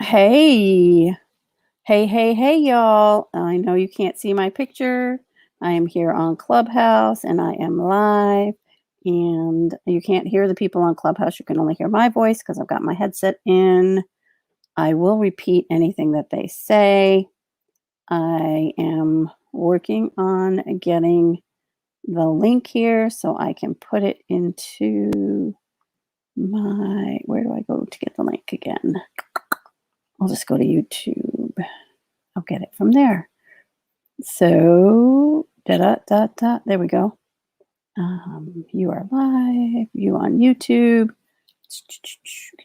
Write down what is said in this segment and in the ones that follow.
Hey, hey, y'all. I know you can't see my picture. I am here on Clubhouse and I am live. And you can't hear the people on Clubhouse. You can only hear my voice because I've got my headset in. I will repeat anything that they say. I am working on getting the link here so I can put it into where do I go to get the link again? I'll just go to YouTube. I'll get it from there. So, there we go. You are live, you on YouTube.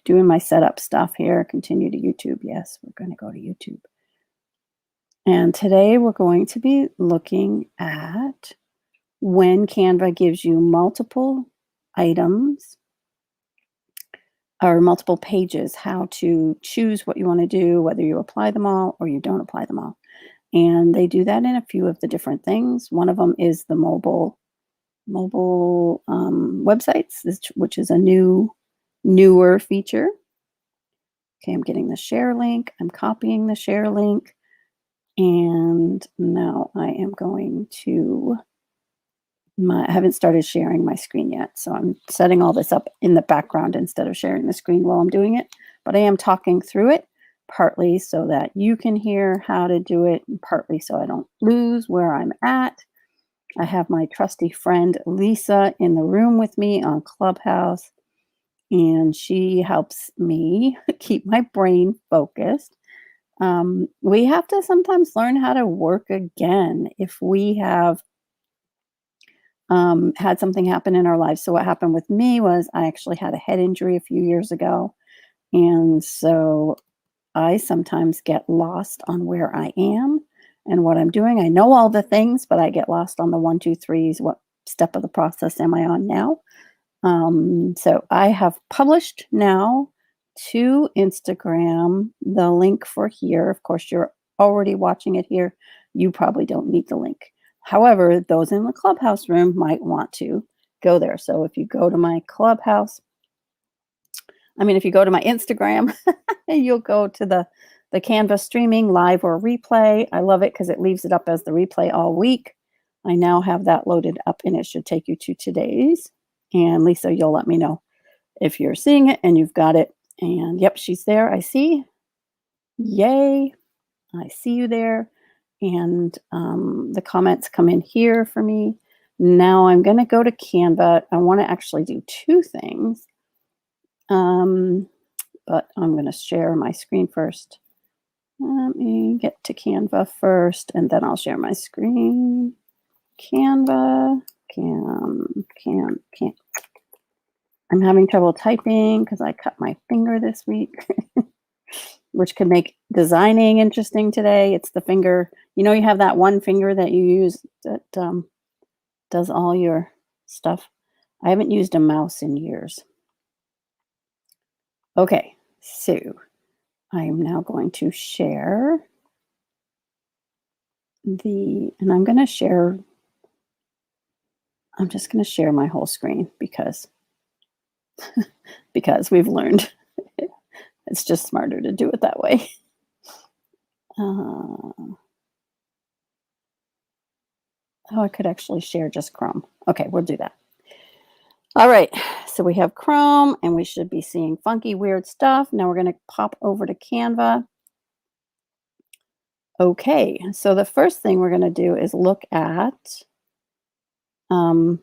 Doing my setup stuff here. Continue to YouTube. Yes, we're going to go to YouTube. And today we're going to be looking at when Canva gives you multiple items or multiple pages, how to choose what you want to do, whether you apply them all or you don't apply them all. And they do that in a few of the different things. One of them is the mobile websites, which is a newer feature. Okay, I'm getting the share link. I'm copying the share link. And now I am going to I haven't started sharing my screen yet. So I'm setting all this up in the background instead of sharing the screen while I'm doing it. But I am talking through it, partly so that you can hear how to do it, and partly so I don't lose where I'm at. I have my trusty friend Lisa in the room with me on Clubhouse, and she helps me keep my brain focused. We have to sometimes learn how to work again if we have had something happen in our lives. So what happened with me was I actually had a head injury a few years ago. And so I sometimes get lost on where I am and what I'm doing. I know all the things, but I get lost on the one, two, threes. What step of the process am I on now? So I have published now to Instagram the link for here. Of course, you're already watching it here. You probably don't need the link. However, those in the Clubhouse room might want to go there. So if you go to my Clubhouse, if you go to my Instagram, you'll go to the Canva streaming live or replay. I love it because it leaves it up as the replay all week. I now have that loaded up and it should take you to today's. And Lisa, you'll let me know if you're seeing it and you've got it. And yep, she's there. I see. Yay. I see you there. And the comments come in here for me. Now I'm going to go to Canva. I want to actually do two things. But I'm going to share my screen first. Let me get to Canva first, and then I'll share my screen. Canva, I'm having trouble typing because I cut my finger this week, which could make designing interesting today. It's the finger. You have that one finger that you use that does all your stuff. I haven't used a mouse in years. Okay, so I am now going to share and I'm just going to share my whole screen because we've learned it's just smarter to do it that way. I could actually share just Chrome. Okay, we'll do that. All right, so we have Chrome and we should be seeing funky, weird stuff. Now we're going to pop over to Canva. Okay, so the first thing we're going to do is look at and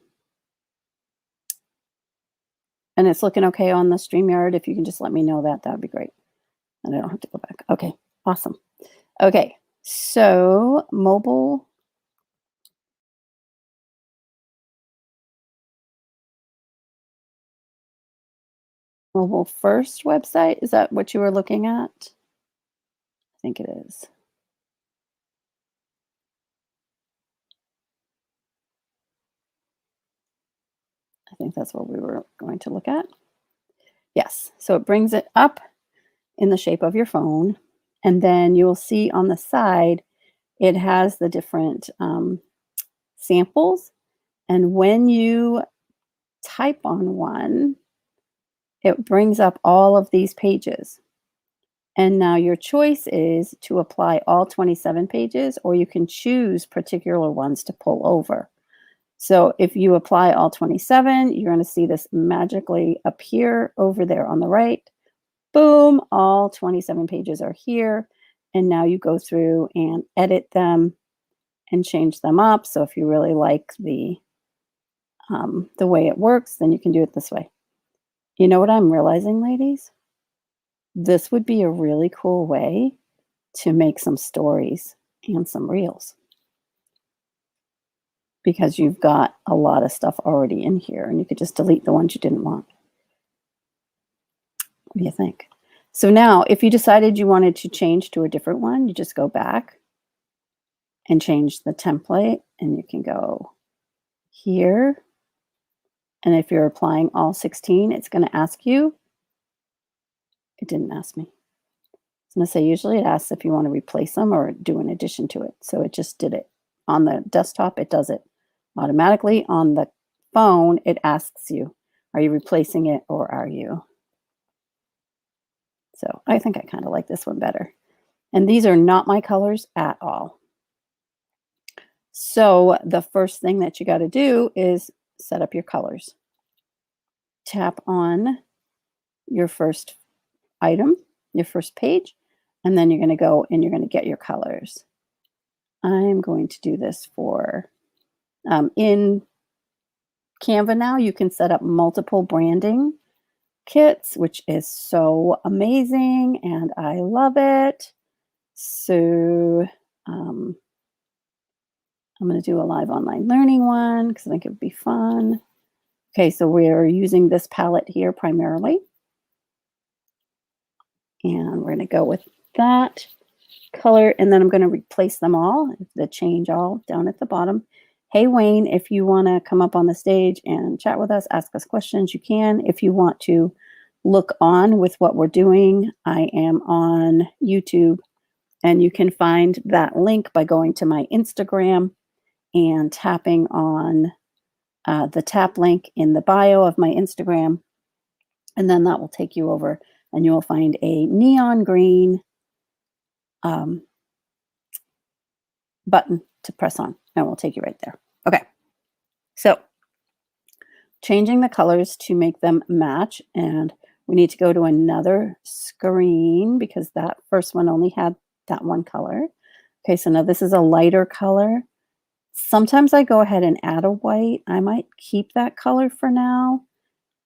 it's looking okay on the StreamYard. If you can just let me know that would be great. And I don't have to go back. Okay, awesome. Okay, so mobile first website. Is that what you were looking at? I think it is. I think that's what we were going to look at. Yes, so it brings it up in the shape of your phone. And then you'll see on the side, it has the different samples. And when you type on one, it brings up all of these pages. And now your choice is to apply all 27 pages, or you can choose particular ones to pull over. So if you apply all 27, you're going to see this magically appear over there on the right. Boom, all 27 pages are here. And now you go through and edit them and change them up. So if you really like the way it works, then you can do it this way. You know what I'm realizing, ladies? This would be a really cool way to make some stories and some reels, because you've got a lot of stuff already in here and you could just delete the ones you didn't want. What do you think? So now if you decided you wanted to change to a different one, you just go back and change the template, and you can go here. And if you're applying all 16, it's going to ask you. It didn't ask me. It's going to say usually it asks if you want to replace them or do an addition to it. So it just did it. On the desktop, it does it automatically. On the phone, it asks you, are you replacing it or are you? So I think I kind of like this one better. And these are not my colors at all. So the first thing that you got to do is set up your colors. Tap on your first item, your first page, and then you're going to go and you're going to get your colors. I'm going to do this for, in Canva now, you can set up multiple branding kits, which is so amazing, and I love it. So I'm going to do a live online learning one because I think it would be fun. Okay, so we're using this palette here primarily. And we're going to go with that color, and then I'm going to replace them all, the change all down at the bottom. Hey, Wayne, if you want to come up on the stage and chat with us, ask us questions, you can. If you want to look on with what we're doing, I am on YouTube, and you can find that link by going to my Instagram and tapping on the tap link in the bio of my Instagram, and then that will take you over, and you will find a neon green button to press on, and we'll take you right there. Okay, so changing the colors to make them match, and we need to go to another screen because that first one only had that one color. Okay, so now this is a lighter color. Sometimes I go ahead and add a white. I might keep that color for now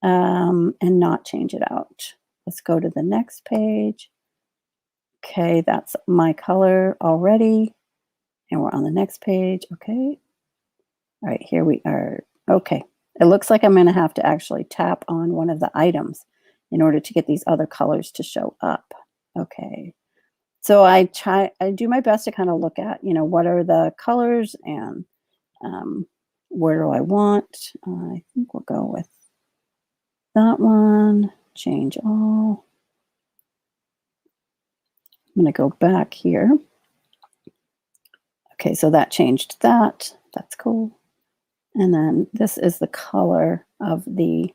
and not change it out. Let's go to the next page. Okay, that's my color already. And we're on the next page. Okay. All right, here we are. Okay. It looks like I'm going to have to actually tap on one of the items in order to get these other colors to show up. Okay. So I do my best to kind of look at, what are the colors and where do I want? I think we'll go with that one. Change all. I'm going to go back here. Okay, so that changed that. That's cool. And then this is the color of the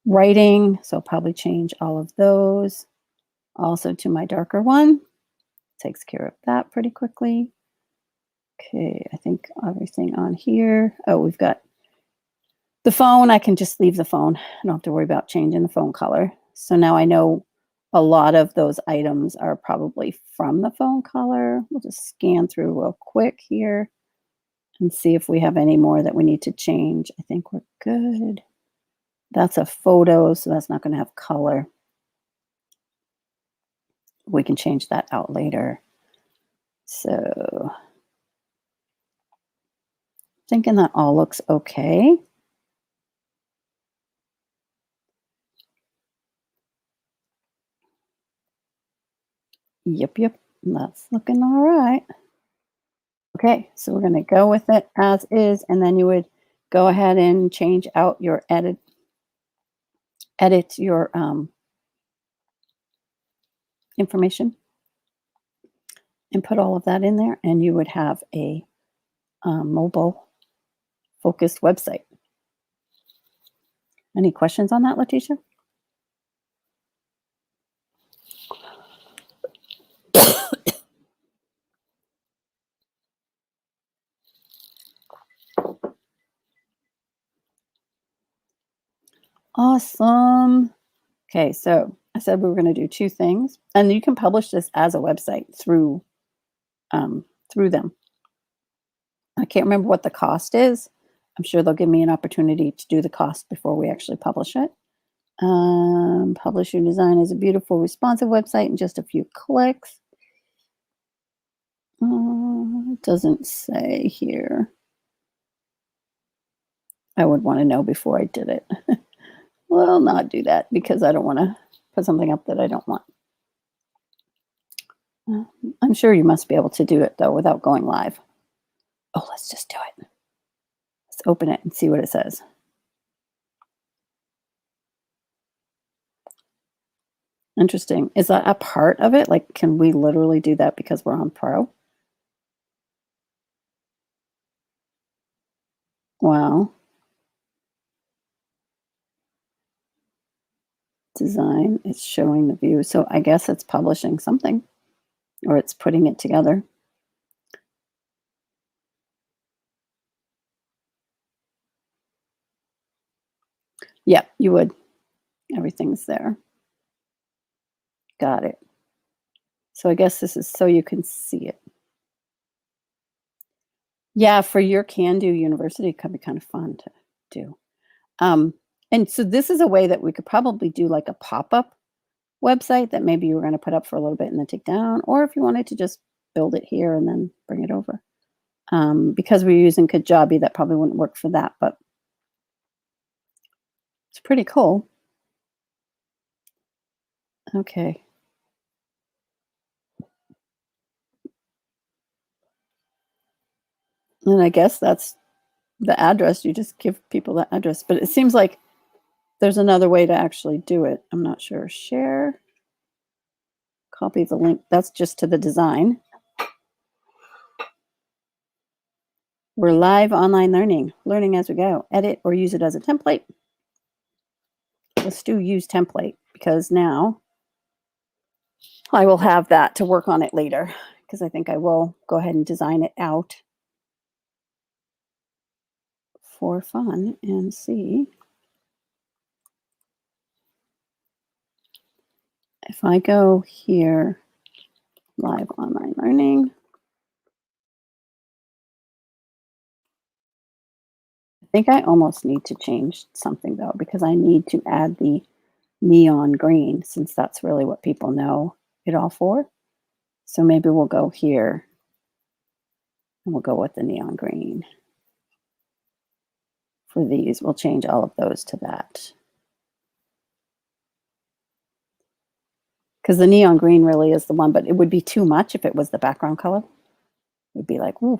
writing. So I'll probably change all of those. Also to my darker one. Takes care of that pretty quickly. Okay, I think everything on here. Oh, we've got the phone. I can just leave the phone. I don't have to worry about changing the phone color. So now I know a lot of those items are probably from the phone color. We'll just scan through real quick here and see if we have any more that we need to change. I think we're good. That's a photo, so that's not going to have color. We can change that out later. So thinking that all looks okay. Yep, that's looking all right. Okay, so we're going to go with it as is, and then you would go ahead and change out your edit your information and put all of that in there, and you would have a mobile focused website. Any questions on that, Letitia? Awesome. Okay, so I said we were going to do 2 things, and you can publish this as a website through them. I can't remember what the cost is. I'm sure they'll give me an opportunity to do the cost before we actually publish it. Publish your design as a beautiful, responsive website in just a few clicks. It doesn't say here. I would want to know before I did it. Well, not do that because I don't want to put something up that I don't want. I'm sure you must be able to do it though without going live. Oh, let's just do it. Let's open it and see what it says. Interesting. Is that a part of it? Like, can we literally do that because we're on Pro? Wow. Design, it's showing the view. So I guess it's publishing something or it's putting it together. Yeah, you would. Everything's there. Got it. So I guess this is so you can see it. Yeah, for your Can Do University, it could be kind of fun to do. And so this is a way that we could probably do like a pop-up website that maybe you were going to put up for a little bit and then take down, or if you wanted to just build it here and then bring it over. Because we're using Kajabi, that probably wouldn't work for that, but it's pretty cool. Okay. And I guess that's the address. You just give people the address, but it seems like there's another way to actually do it. I'm not sure. Share, copy the link. That's just to the design. We're live online learning as we go. Edit or use it as a template. Let's do use template because now I will have that to work on it later because I think I will go ahead and design it out for fun and see if I go here, live online learning. I think I almost need to change something though, because I need to add the neon green since that's really what people know it all for. So maybe we'll go here and we'll go with the neon green. For these, we'll change all of those to that. Because the neon green really is the one, but it would be too much if it was the background color. It would be like, ooh.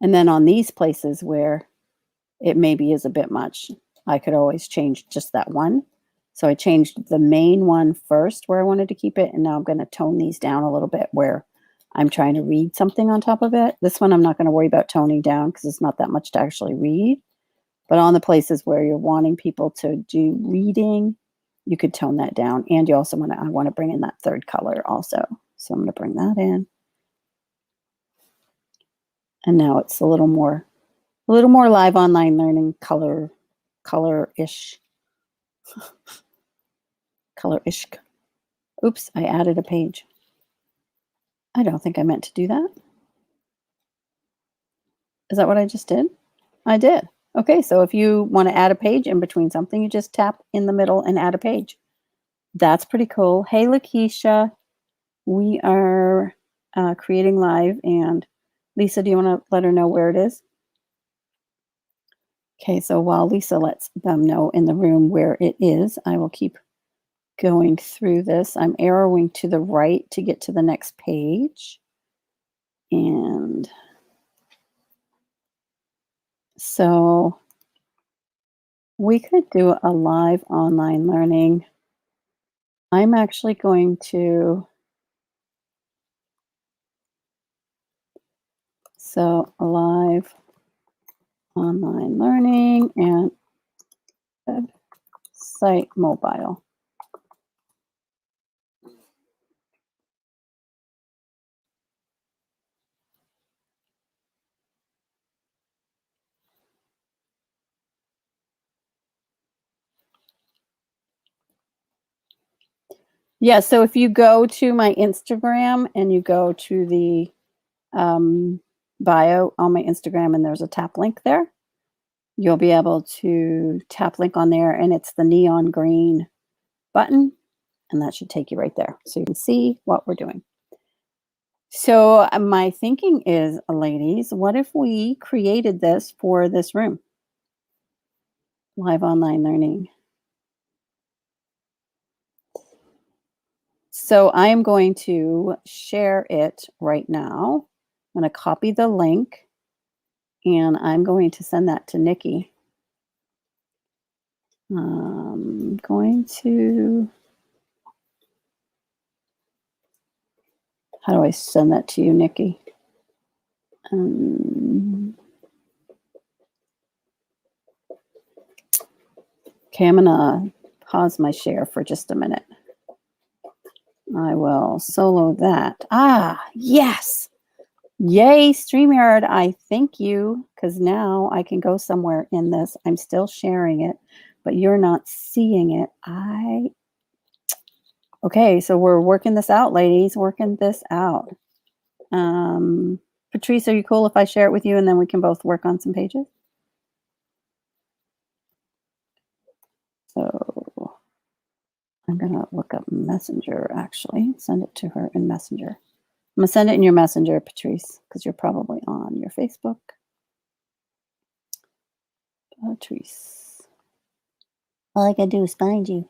And then on these places where it maybe is a bit much, I could always change just that one. So I changed the main one first where I wanted to keep it, and now I'm going to tone these down a little bit where I'm trying to read something on top of it. This one I'm not going to worry about toning down because it's not that much to actually read. But on the places where you're wanting people to do reading, you could tone that down. And you also I want to bring in that third color also. So I'm going to bring that in. And now it's a little more live online learning color-ish. Color-ish. Oops, I added a page. I don't think I meant to do that. Is that what I just did? I did. Okay, so if you want to add a page in between something, you just tap in the middle and add a page. That's pretty cool. Hey, Lakeisha. We are creating live, and Lisa, do you want to let her know where it is? Okay, so while Lisa lets them know in the room where it is, I will keep going through this. I'm arrowing to the right to get to the next page. And so we could do a live online learning. I'm actually going to, so live online learning and website mobile. Yeah, so if you go to my Instagram and you go to the bio on my Instagram and there's a tap link there, you'll be able to tap link on there and it's the neon green button and that should take you right there so you can see what we're doing. So my thinking is, ladies, what if we created this for this room? Live online learning. So I am going to share it right now. I'm going to copy the link and I'm going to send that to Nikki. I'm going to, how do I send that to you, Nikki? Okay, I'm going to pause my share for just a minute. I will solo that. Ah, yes. Yay, StreamYard. I thank you because now I can go somewhere in this. I'm still sharing it, but you're not seeing it. Okay, so we're working this out, ladies, working this out. Patrice, are you cool if I share it with you and then we can both work on some pages? So I'm going to look up Messenger, actually, send it to her in Messenger. I'm going to send it in your Messenger, Patrice, because you're probably on your Facebook. Patrice. All I got to do is find you.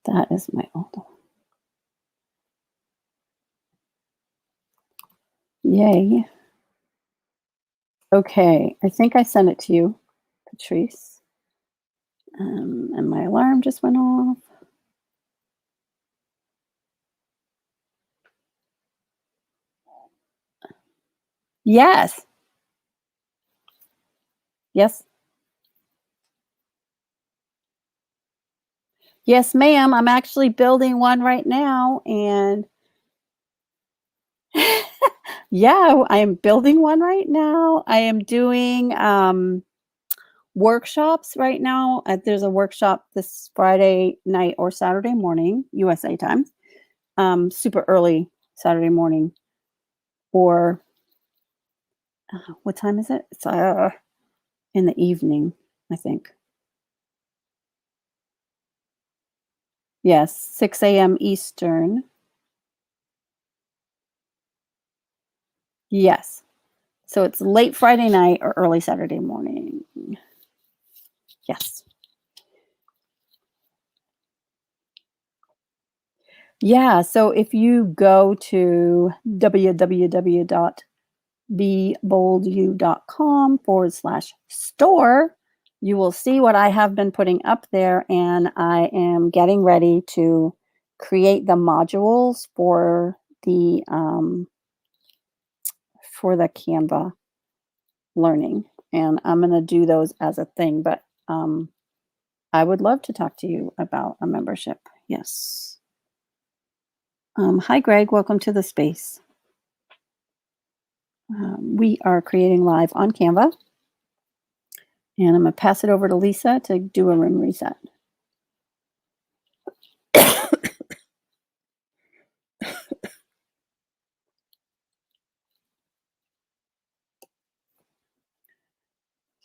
That is my old one. Yay. Okay, I think I sent it to you, Patrice. And my alarm just went off. Yes. Yes. Yes, ma'am. I'm actually building one right now. And yeah, I am building one right now. I am doing workshops right now. There's a workshop this Friday night or Saturday morning, USA time, super early Saturday morning. Or what time is it? It's in the evening, I think. Yes, 6 a.m. Eastern. Yes. So it's late Friday night or early Saturday morning. Yes. Yeah. So if you go to www.beboldyou.com/store, you will see what I have been putting up there. And I am getting ready to create the modules for the Canva learning. And I'm going to do those as a thing, but I would love to talk to you about a membership. Yes. Hi, Greg. Welcome to the space. We are creating live on Canva. And I'm going to pass it over to Lisa to do a room reset.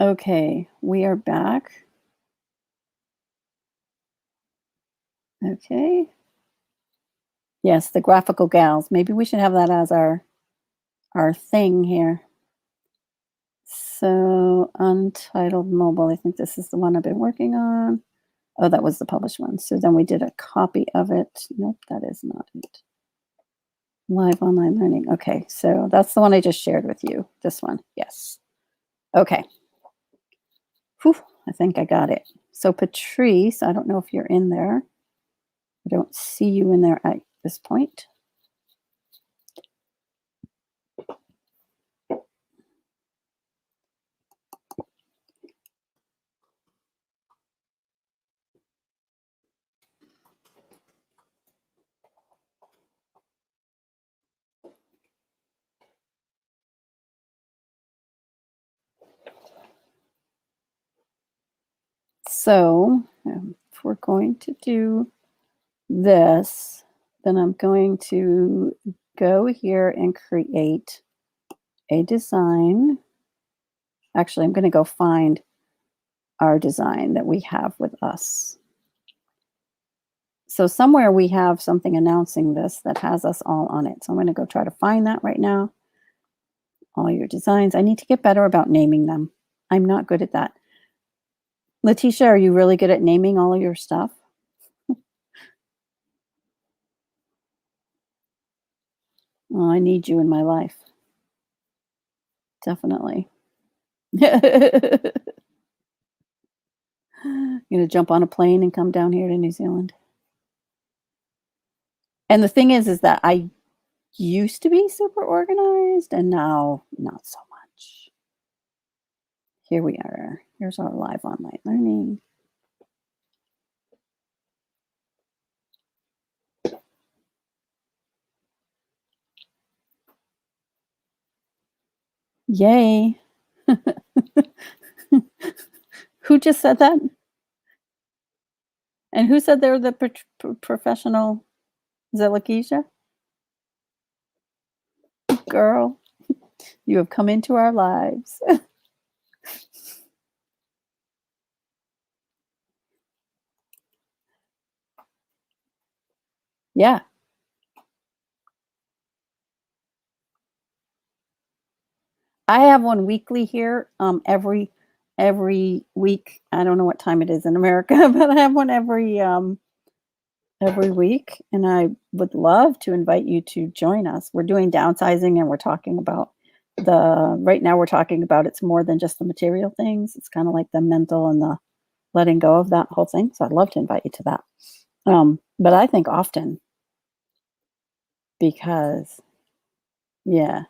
Okay, we are back. Okay. Yes, the graphical gals. Maybe we should have that as our thing here. So Untitled Mobile, I think this is the one I've been working on. Oh, that was the published one. So then we did a copy of it. Nope, that is not it. Live online learning. Okay, so that's the one I just shared with you. This one, yes. Okay. Whew, I think I got it. So Patrice, I don't know if you're in there. I don't see you in there at this point. So if we're going to do this, then I'm going to go here and create a design. Actually, I'm going to go find our design that we have with us. So somewhere we have something announcing this that has us all on it. So I'm going to go try to find that right now. All your designs. I need to get better about naming them. I'm not good at that. Letitia, are you really good at naming all of your stuff? Well, I need you in my life. Definitely. You're going to jump on a plane and come down here to New Zealand. And the thing is that I used to be super organized and now not so much. Here we are. Here's our live online learning. Yay. Who just said that? And who said they're the professional? Is that Lakeisha? Girl, you have come into our lives. Yeah. I have one weekly here, every week. I don't know what time it is in America, but I have one every week, and I would love to invite you to join us. We're doing downsizing, and we're talking about right now we're talking about it's more than just the material things. It's kind of like the mental and the letting go of that whole thing. So I'd love to invite you to that. But I think often because, yeah.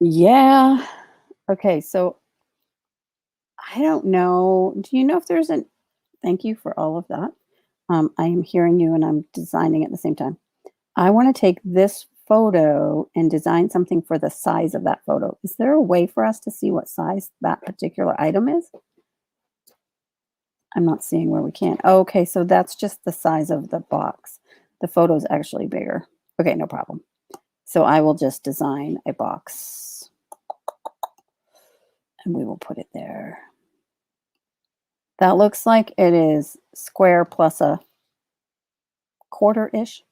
Yeah. Okay, so I don't know. Do you know if there's an thank you for all of that. I am hearing you and I'm designing at the same time. I want to take this photo and design something for the size of that photo. Is there a way for us to see what size that particular item is? I'm not seeing where we can. Oh, okay, so that's just the size of the box. The photo is actually bigger. Okay, no problem. So I will just design a box and we will put it there. That looks like it is square plus a quarter-ish.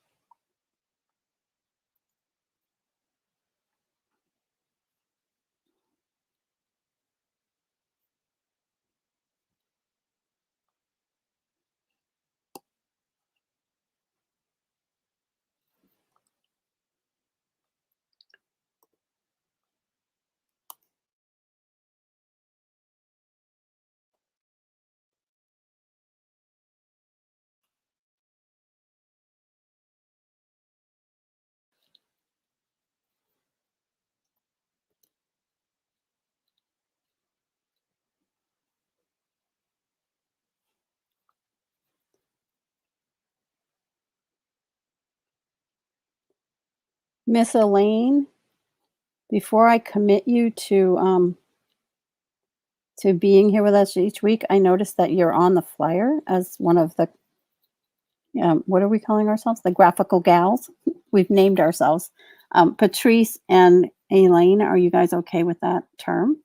Miss Elaine, before I commit you to being here with us each week, I noticed that you're on the flyer as one of the what are we calling ourselves? The graphical gals. We've named ourselves. Patrice and Elaine, are you guys okay with that term?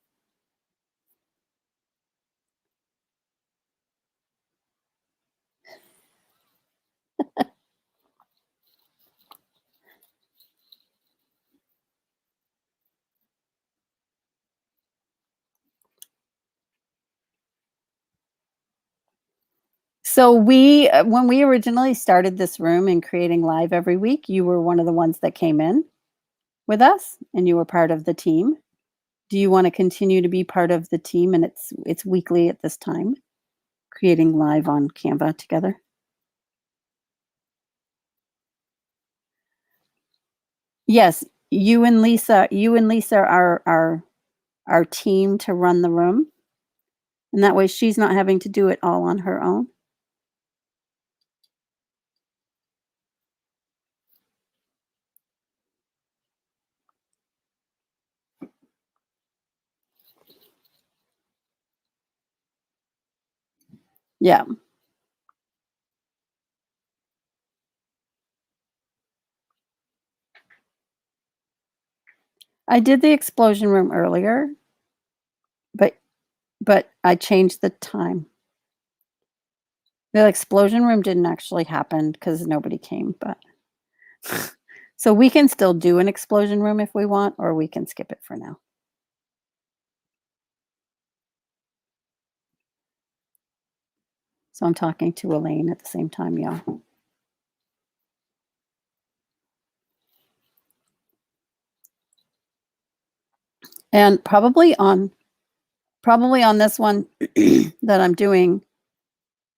So when we originally started this room and creating live every week, you were one of the ones that came in. with us and you were part of the team. Do you want to continue to be part of the team and it's weekly at this time, creating live on Canva together? Yes, you and Lisa are our team to run the room, and that way she's not having to do it all on her own. Yeah. I did the explosion room earlier, but I changed the time. The explosion room didn't actually happen because nobody came, but so we can still do an explosion room if we want, or we can skip it for now. So I'm talking to Elaine at the same time, y'all. And probably on this one that I'm doing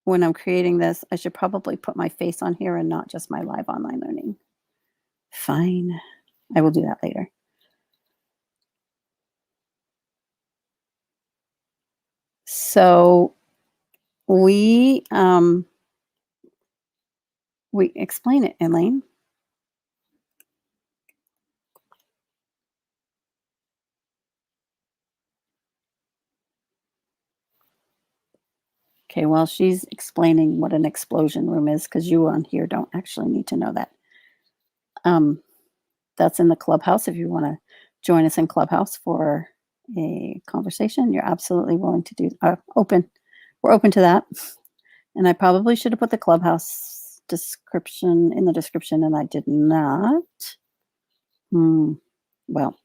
when I'm creating this, I should probably put my face on here and not just my live online learning. Fine. I will do that later. So we explain it, Elaine. Okay, well, she's explaining what an explosion room is because you on here don't actually need to know that. That's in the Clubhouse. If you want to join us in Clubhouse for a conversation, you're absolutely willing to do open. We're open to that. And I probably should have put the Clubhouse description in the description, and I did not. Well,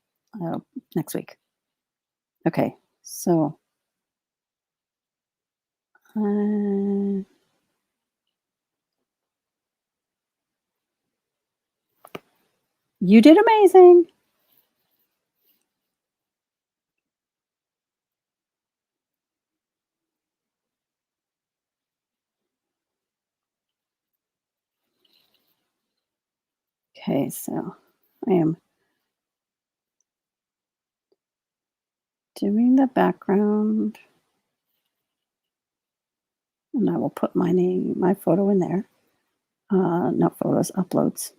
next week. Okay, so you did amazing. Okay, so I am doing the background, and I will put my name, my photo in there. Not photos, uploads.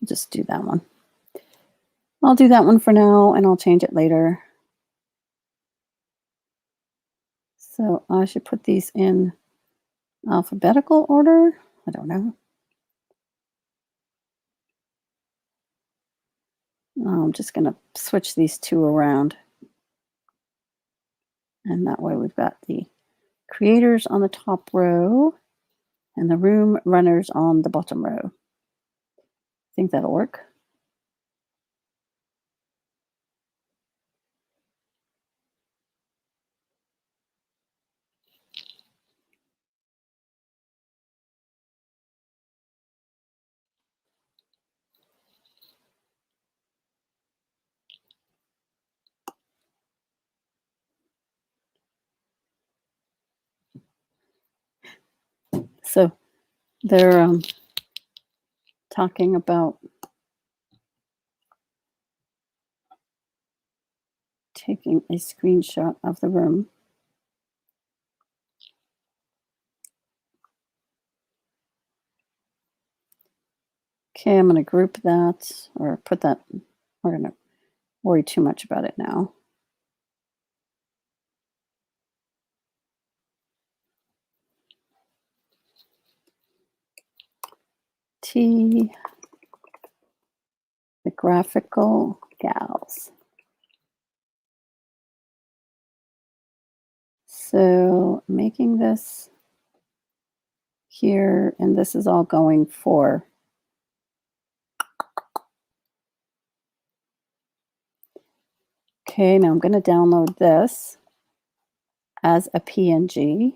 Just do that one. I'll do that one for now, and I'll change it later. So I should put these in alphabetical order. I don't know. I'm just going to switch these two around. And that way we've got the creators on the top row and the room runners on the bottom row. I think that'll work. So they're talking about taking a screenshot of the room. Okay, I'm going to group that or put that. We're going to worry too much about it now. T, the graphical gals. So making this here, and this is all going for okay, now I'm going to download this as a PNG.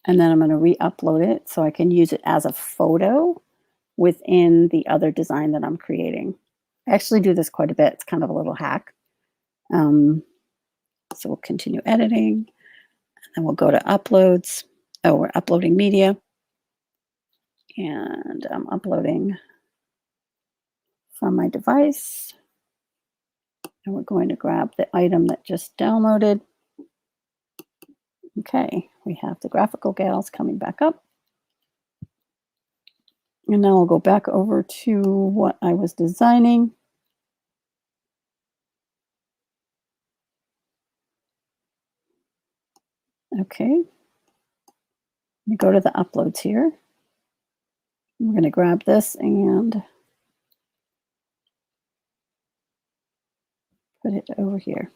And then I'm going to re-upload it so I can use it as a photo within the other design that I'm creating. I actually do this quite a bit. It's kind of a little hack. So we'll continue editing, and we'll go to uploads. Oh, we're uploading media, and I'm uploading from my device. And we're going to grab the item that just downloaded. Okay, we have the graphical gals coming back up. And now we'll go back over to what I was designing. Okay. We go to the uploads here. We're going to grab this and put it over here.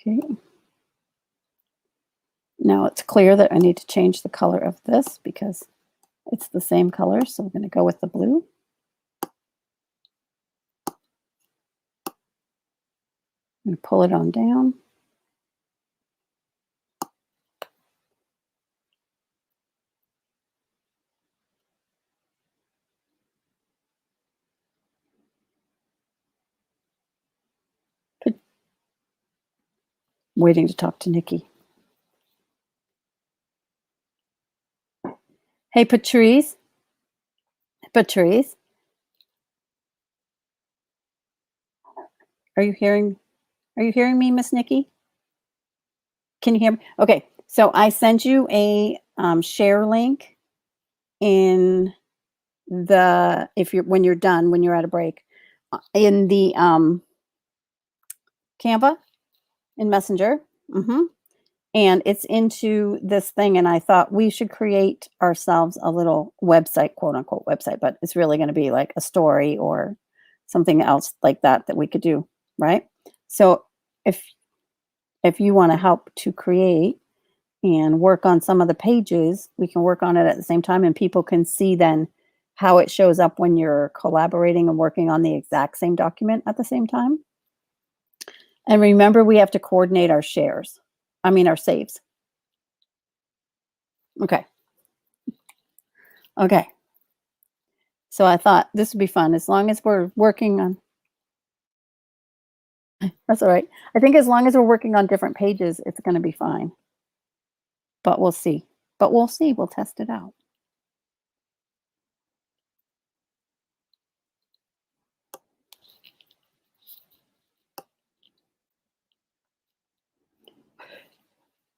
Okay. Now it's clear that I need to change the color of this because it's the same color. So we're going to go with the blue. I'm going to pull it on down. Waiting to talk to Nikki. Hey, Patrice. Patrice. Are you hearing me, Miss Nikki? Can you hear me? Okay. So I sent you a share link in the, when you're done, when you're at a break, in the Canva in Messenger. And it's into this thing. And I thought we should create ourselves a little website, quote unquote website, but it's really going to be like a story or something else like that we could do. Right. So if you want to help to create and work on some of the pages, we can work on it at the same time, and people can see then how it shows up when you're collaborating and working on the exact same document at the same time. And remember, we have to coordinate our our saves. Okay. Okay. So I thought this would be fun as long as we're working on, that's all right. I think as long as we're working on different pages, it's going to be fine. But we'll see. We'll test it out.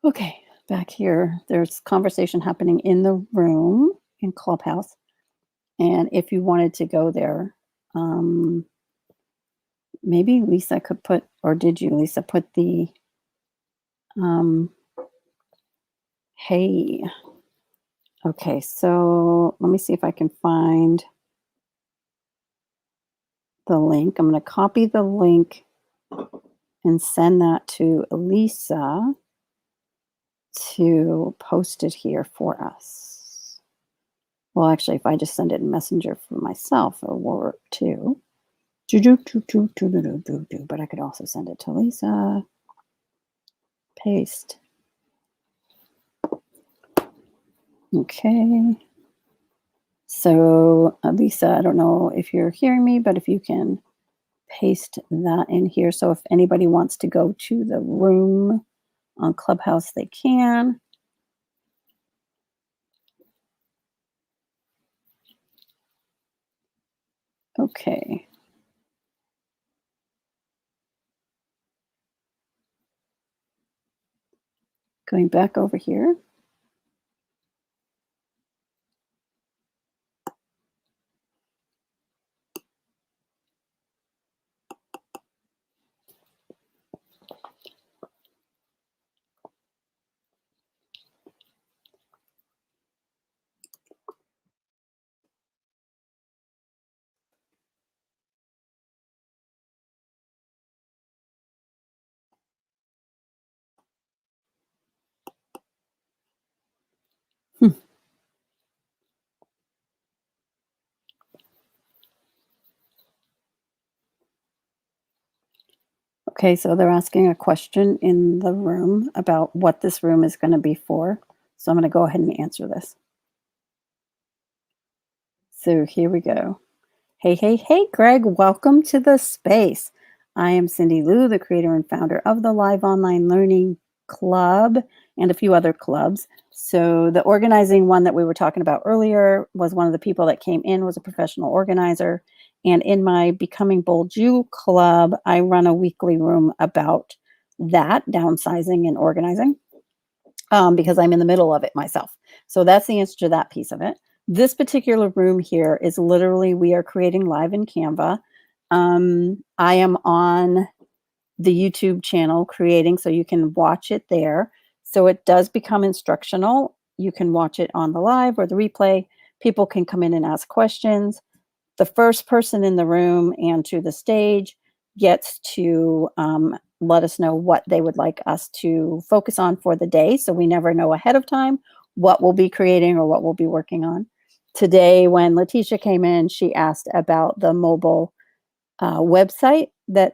Okay, back here, there's conversation happening in the room in Clubhouse. And if you wanted to go there, maybe Lisa could put, or did you, Lisa, put the, hey, okay, so let me see if I can find the link. I'm going to copy the link and send that to Lisa to post it here for us. Well, actually, if I just send it in Messenger for myself, it'll work too. But I could also send it to Lisa. Paste. Okay. So, Lisa, I don't know if you're hearing me, but if you can paste that in here. So if anybody wants to go to the room on Clubhouse, they can. Okay. Going back over here. Okay, so they're asking a question in the room about what this room is going to be for. So I'm going to go ahead and answer this. So here we go. Hey, hey, hey, Greg, welcome to the space. I am Cindy Lou, the creator and founder of the Live Online Learning Club and a few other clubs. So the organizing one that we were talking about earlier was one of the people that came in was a professional organizer. And in my Becoming Bold You club, I run a weekly room about that, downsizing and organizing, because I'm in the middle of it myself. So that's the answer to that piece of it. This particular room here is literally, we are creating live in Canva. I am on the YouTube channel creating, so you can watch it there. So it does become instructional. You can watch it on the live or the replay. People can come in and ask questions. The first person in the room and to the stage gets to let us know what they would like us to focus on for the day. So we never know ahead of time what we'll be creating or what we'll be working on. Today, when Letitia came in, she asked about the mobile website that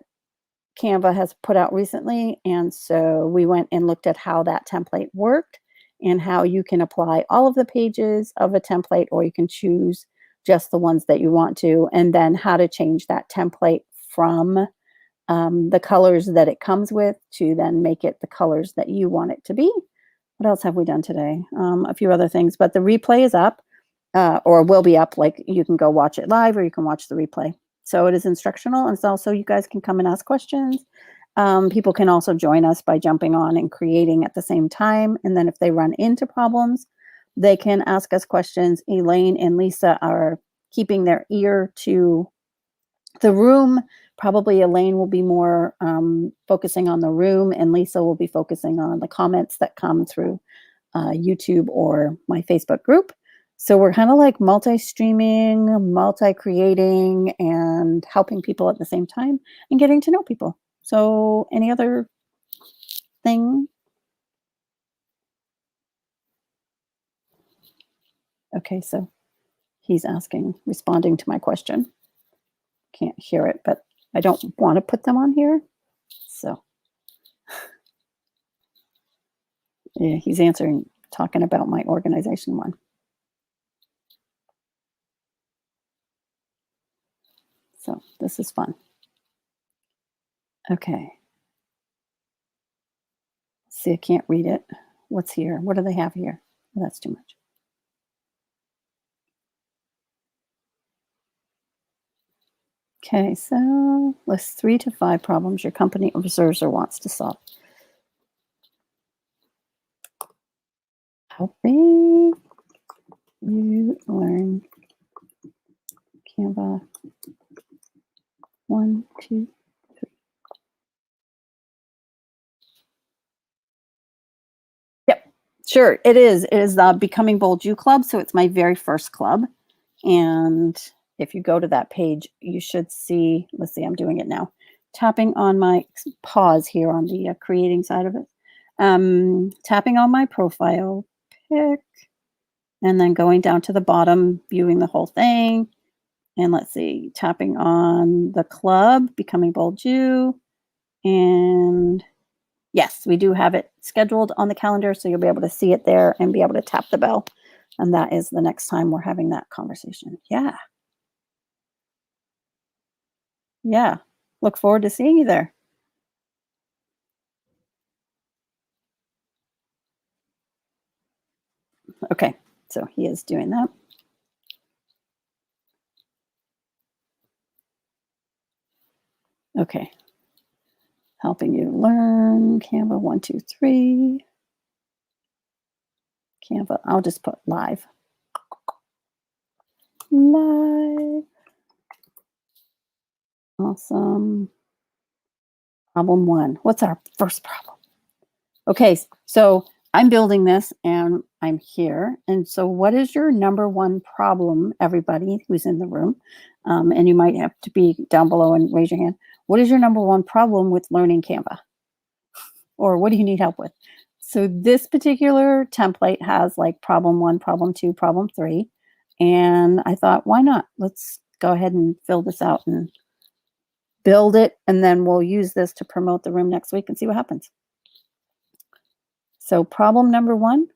Canva has put out recently. And so we went and looked at how that template worked and how you can apply all of the pages of a template, or you can choose just the ones that you want to, and then how to change that template from the colors that it comes with to then make it the colors that you want it to be. What else have we done today? A few other things, but the replay is up, or will be up. Like, you can go watch it live or you can watch the replay. So it is instructional, and it's also, you guys can come and ask questions. People can also join us by jumping on and creating at the same time. And then if they run into problems, they can ask us questions. Elaine and Lisa are keeping their ear to the room. Probably Elaine will be more focusing on the room, and Lisa will be focusing on the comments that come through YouTube or my Facebook group. So we're kind of like multi-streaming, multi-creating, and helping people at the same time and getting to know people. So any other thing? Okay, so he's asking, responding to my question. Can't hear it, but I don't want to put them on here. So yeah, he's answering, talking about my organization one. So this is fun. Okay. See, I can't read it. What's here? What do they have here? Oh, that's too much. Okay, so list 3 to 5 problems your company observes or wants to solve. Helping you learn Canva. 1, 2, 3. Yep, sure. It is. It is the Becoming Bold You Club. So it's my very first club. And if you go to that page, you should see, let's see, I'm doing it now. Tapping on my pause here on the creating side of it. Tapping on my profile pic, and then going down to the bottom, viewing the whole thing. And let's see, tapping on the club, Becoming Bold You. And yes, we do have it scheduled on the calendar, so you'll be able to see it there and be able to tap the bell. And that is the next time we're having that conversation. Yeah. Yeah. Look forward to seeing you there. Okay. So he is doing that. Okay. Helping you learn Canva 1, 2, 3. Canva. I'll just put live. Live. Awesome. Problem 1. What's our first problem? Okay, so I'm building this and I'm here. And so what is your number one problem, everybody who's in the room? And you might have to be down below and raise your hand. What is your number one problem with learning Canva? Or what do you need help with? So this particular template has like problem 1, problem 2, problem 3. And I thought, why not? Let's go ahead and fill this out and build it, and then we'll use this to promote the room next week and see what happens. So problem number 1.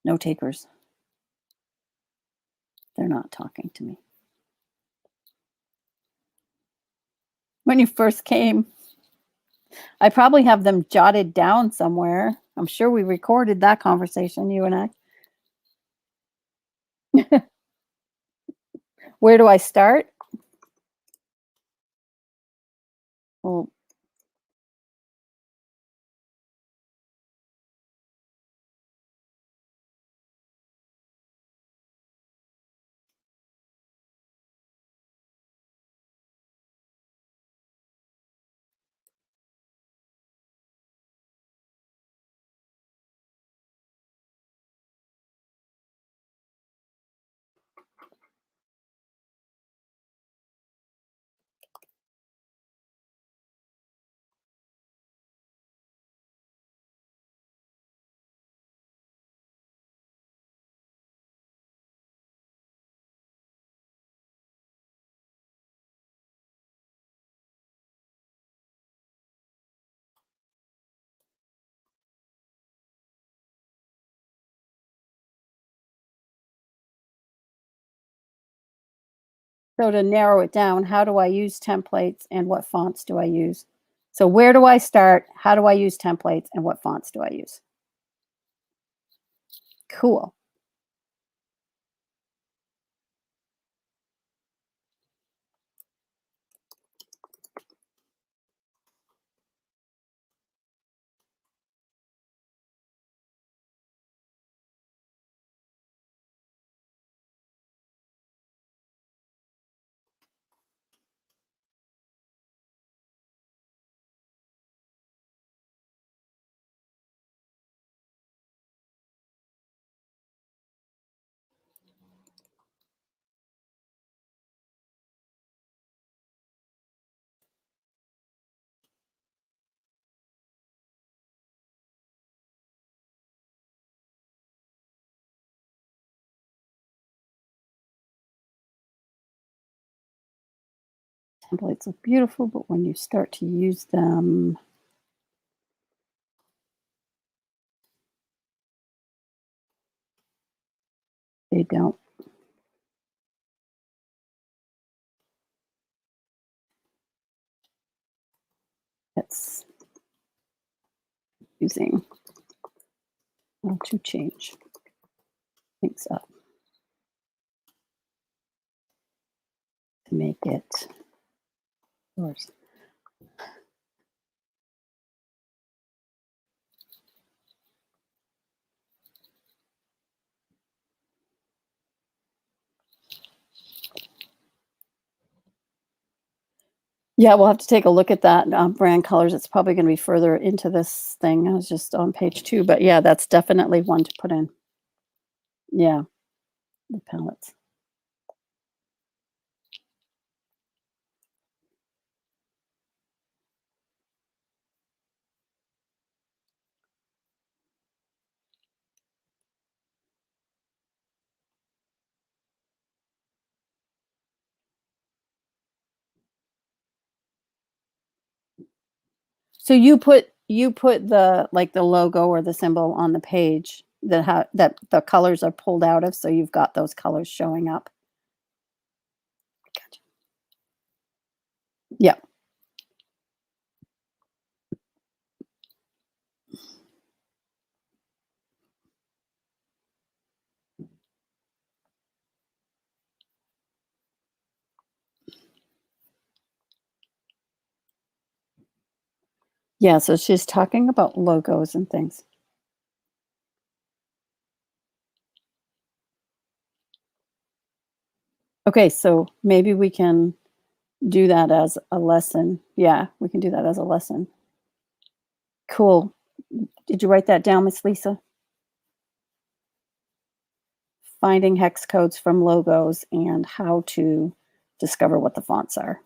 No takers. They're not talking to me. When you first came, I probably have them jotted down somewhere. I'm sure we recorded that conversation, you and I. Where do I start? Well, so to narrow it down, how do I use templates and what fonts do I use? So where do I start? How do I use templates and what fonts do I use? Cool. Templates look beautiful, but when you start to use them, they don't. It's using how to change things up to make it yours. Yeah, we'll have to take a look at that brand colors. It's probably going to be further into this thing. I was just on page 2, but yeah, that's definitely one to put in. Yeah, the palettes. So you put the like the logo or the symbol on the page that the colors are pulled out of, so you've got those colors showing up. Gotcha. Yeah. Yeah, so she's talking about logos and things. Okay, so maybe we can do that as a lesson. Yeah, we can do that as a lesson. Cool. Did you write that down, Miss Lisa? Finding hex codes from logos and how to discover what the fonts are.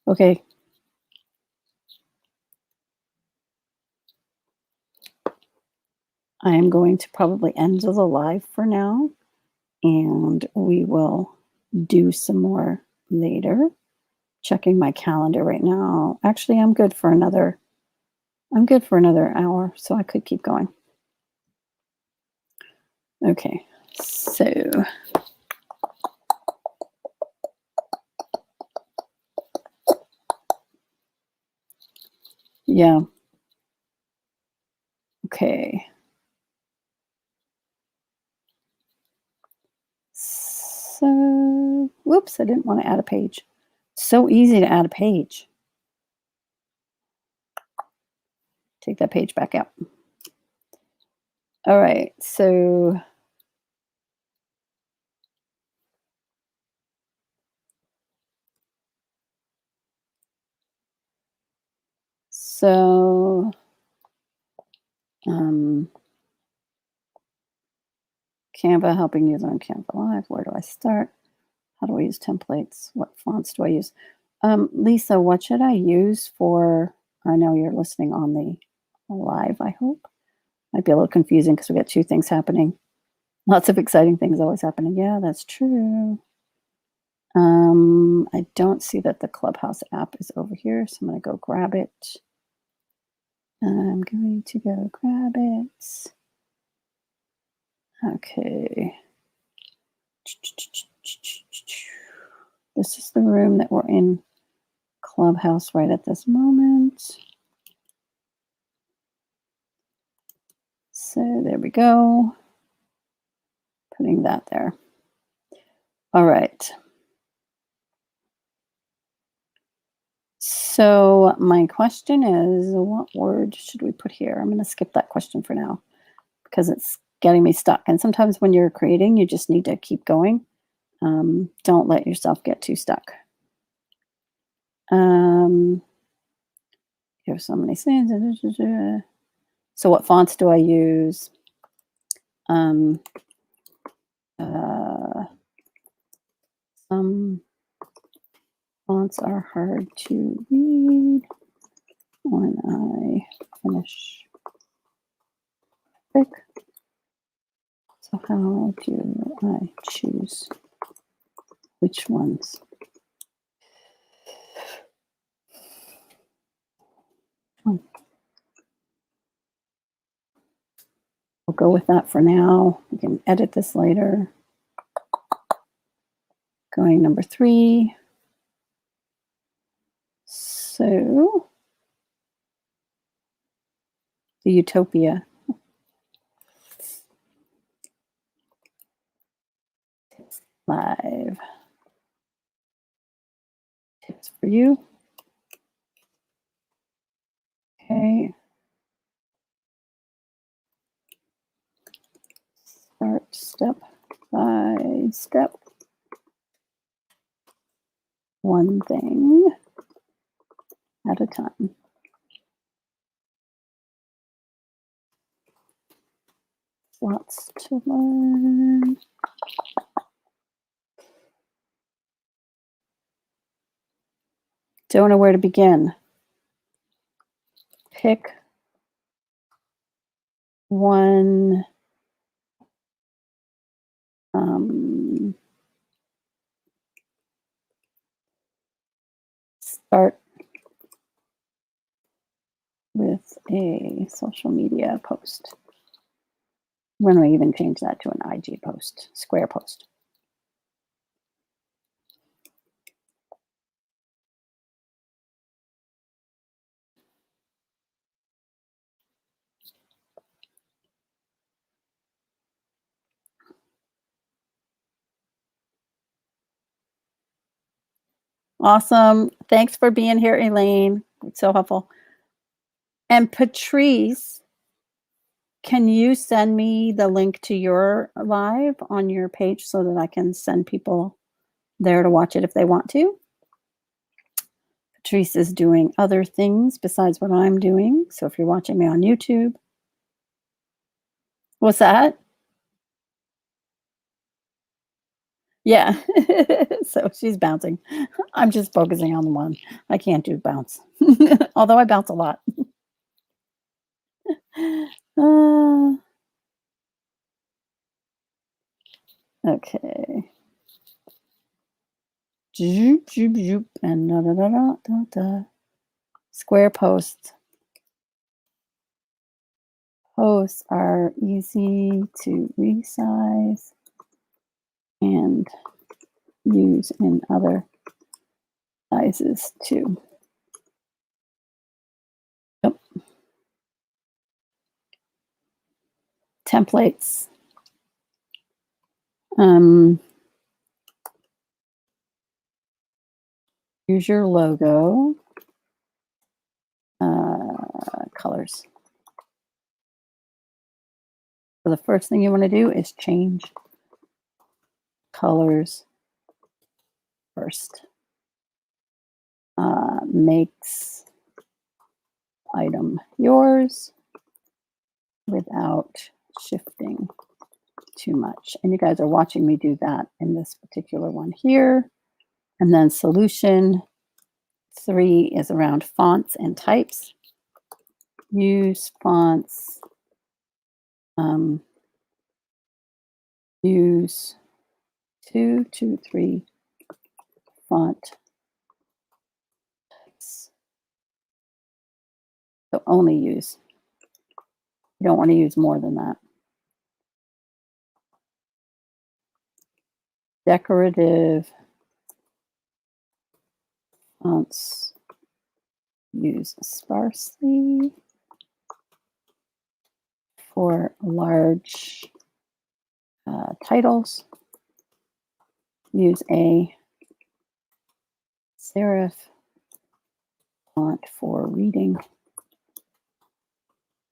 Okay. I am going to probably end the live for now, and we will do some more later. Checking my calendar right now. Actually, I'm good for another hour, so I could keep going. Okay. So yeah. Okay. So, whoops, I didn't want to add a page. So easy to add a page. Take that page back out. All right. So Canva, helping you learn Canva Live. Where do I start? How do I use templates? What fonts do I use? Lisa, what should I use for? I know you're listening on the live, I hope. Might be a little confusing because we got two things happening. Lots of exciting things always happening. Yeah, that's true. I don't see that the Clubhouse app is over here, so I'm going to go grab it. I'm going to go grab it. Okay. This is the room that we're in Clubhouse right at this moment. So there we go. Putting that there. All right. So my question is, what word should we put here? I'm going to skip that question for now because it's getting me stuck. And sometimes when you're creating, you just need to keep going. Don't let yourself get too stuck. Here's so many things. So what fonts do I use? Some fonts are hard to read when I finish pick. So how do I choose which ones? We'll go with that for now. We can edit this later. Going number 3. So the Utopia. Live. Tips for you. Okay. Start step by step. One thing at a time. Lots to learn. Don't know where to begin. Pick one start with a social media post. When do I even change that to an IG post, square post? Awesome. Thanks for being here, Elaine. It's so helpful. And Patrice, can you send me the link to your live on your page so that I can send people there to watch it if they want to? Patrice is doing other things besides what I'm doing. So if you're watching me on YouTube. What's that? Yeah. So she's bouncing. I'm just focusing on the one. I can't do bounce. Although I bounce a lot. Okay. Zoop, zoop, zoop, and da, da, da, da, da, da. Square posts. Posts are easy to resize and use in other sizes too. Yep. Templates. Use your logo. Colors. So the first thing you want to do is change colors first. Makes item yours without shifting too much. And you guys are watching me do that in this particular one here. And then solution 3 is around fonts and types. Use fonts. Use 2, 2, 3 font types. So only use. You don't want to use more than that. Decorative fonts. Use sparsely. For large titles, use a serif font for reading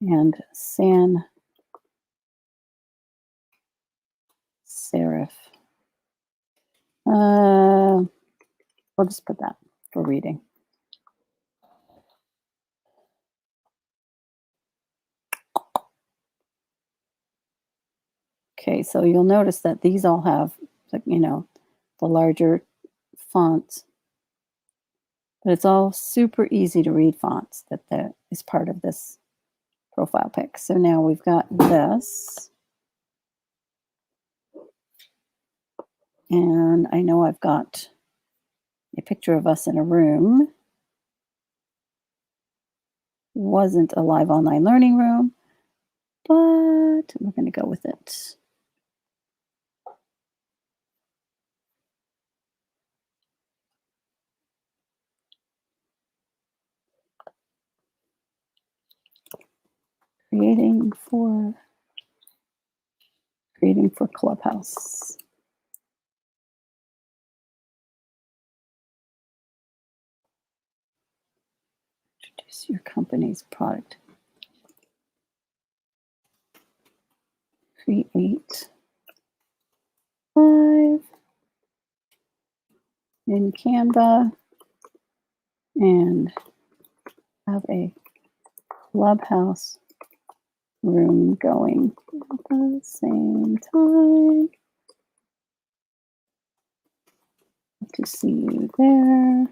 and sans serif. We'll just put that for reading. Okay, so you'll notice that these all have, you know, the larger fonts, but it's all super easy to read fonts that is part of this profile pic. So now we've got this. And I know I've got a picture of us in a room. Wasn't a live online learning room, but we're going to go with it. Creating for Clubhouse. Introduce your company's product. Create live in Canva and have a Clubhouse room going at the same time. Hope to see you there.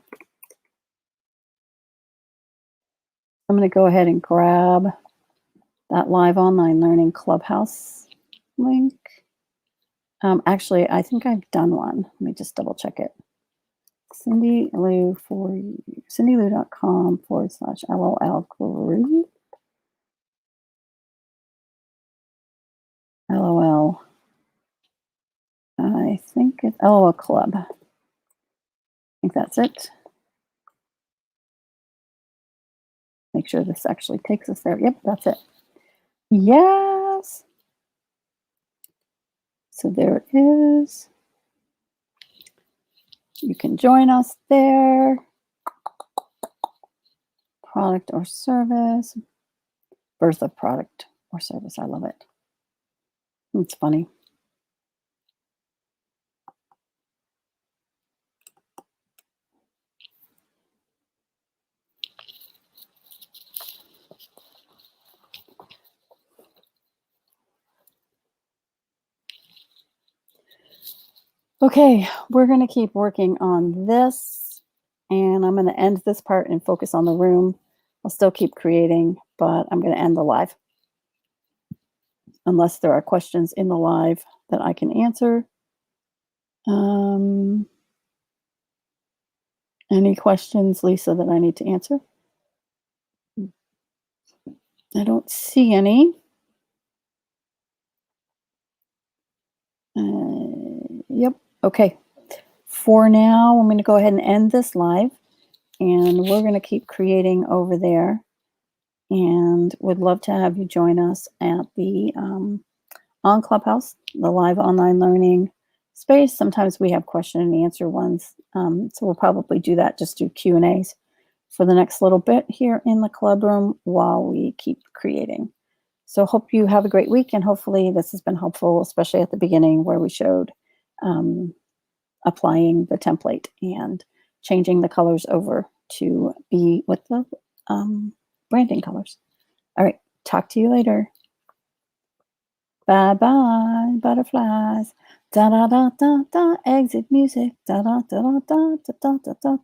I'm going to go ahead and grab that live online learning Clubhouse link. Actually, I think I've done one. Let me just double check it. Cindy Lou for you. CindyLou.com/LOL group. LOL. I think it's LOL Club. I think that's it. Make sure this actually takes us there. Yep, that's it. Yes. So there it is. You can join us there. Product or service. Birth of product or service. I love it. It's funny. Okay, we're going to keep working on this, and I'm going to end this part and focus on the room. I'll still keep creating, but I'm going to end the live. Unless there are questions in the live that I can answer. Um, any questions, Lisa, that I need to answer? I don't see any. Yep. Okay. For now, I'm going to go ahead and end this live, and we're going to keep creating over there. And would love to have you join us at the on Clubhouse, the live online learning space. Sometimes we have question and answer ones, so we'll probably do that. Just do Q and A's for the next little bit here in the club room while we keep creating. So hope you have a great week, and hopefully this has been helpful, especially at the beginning where we showed applying the template and changing the colors over to be with the branding colors. All right, talk to you later. Bye bye, butterflies. Da da da da da. Exit music. Da da da da da da da da.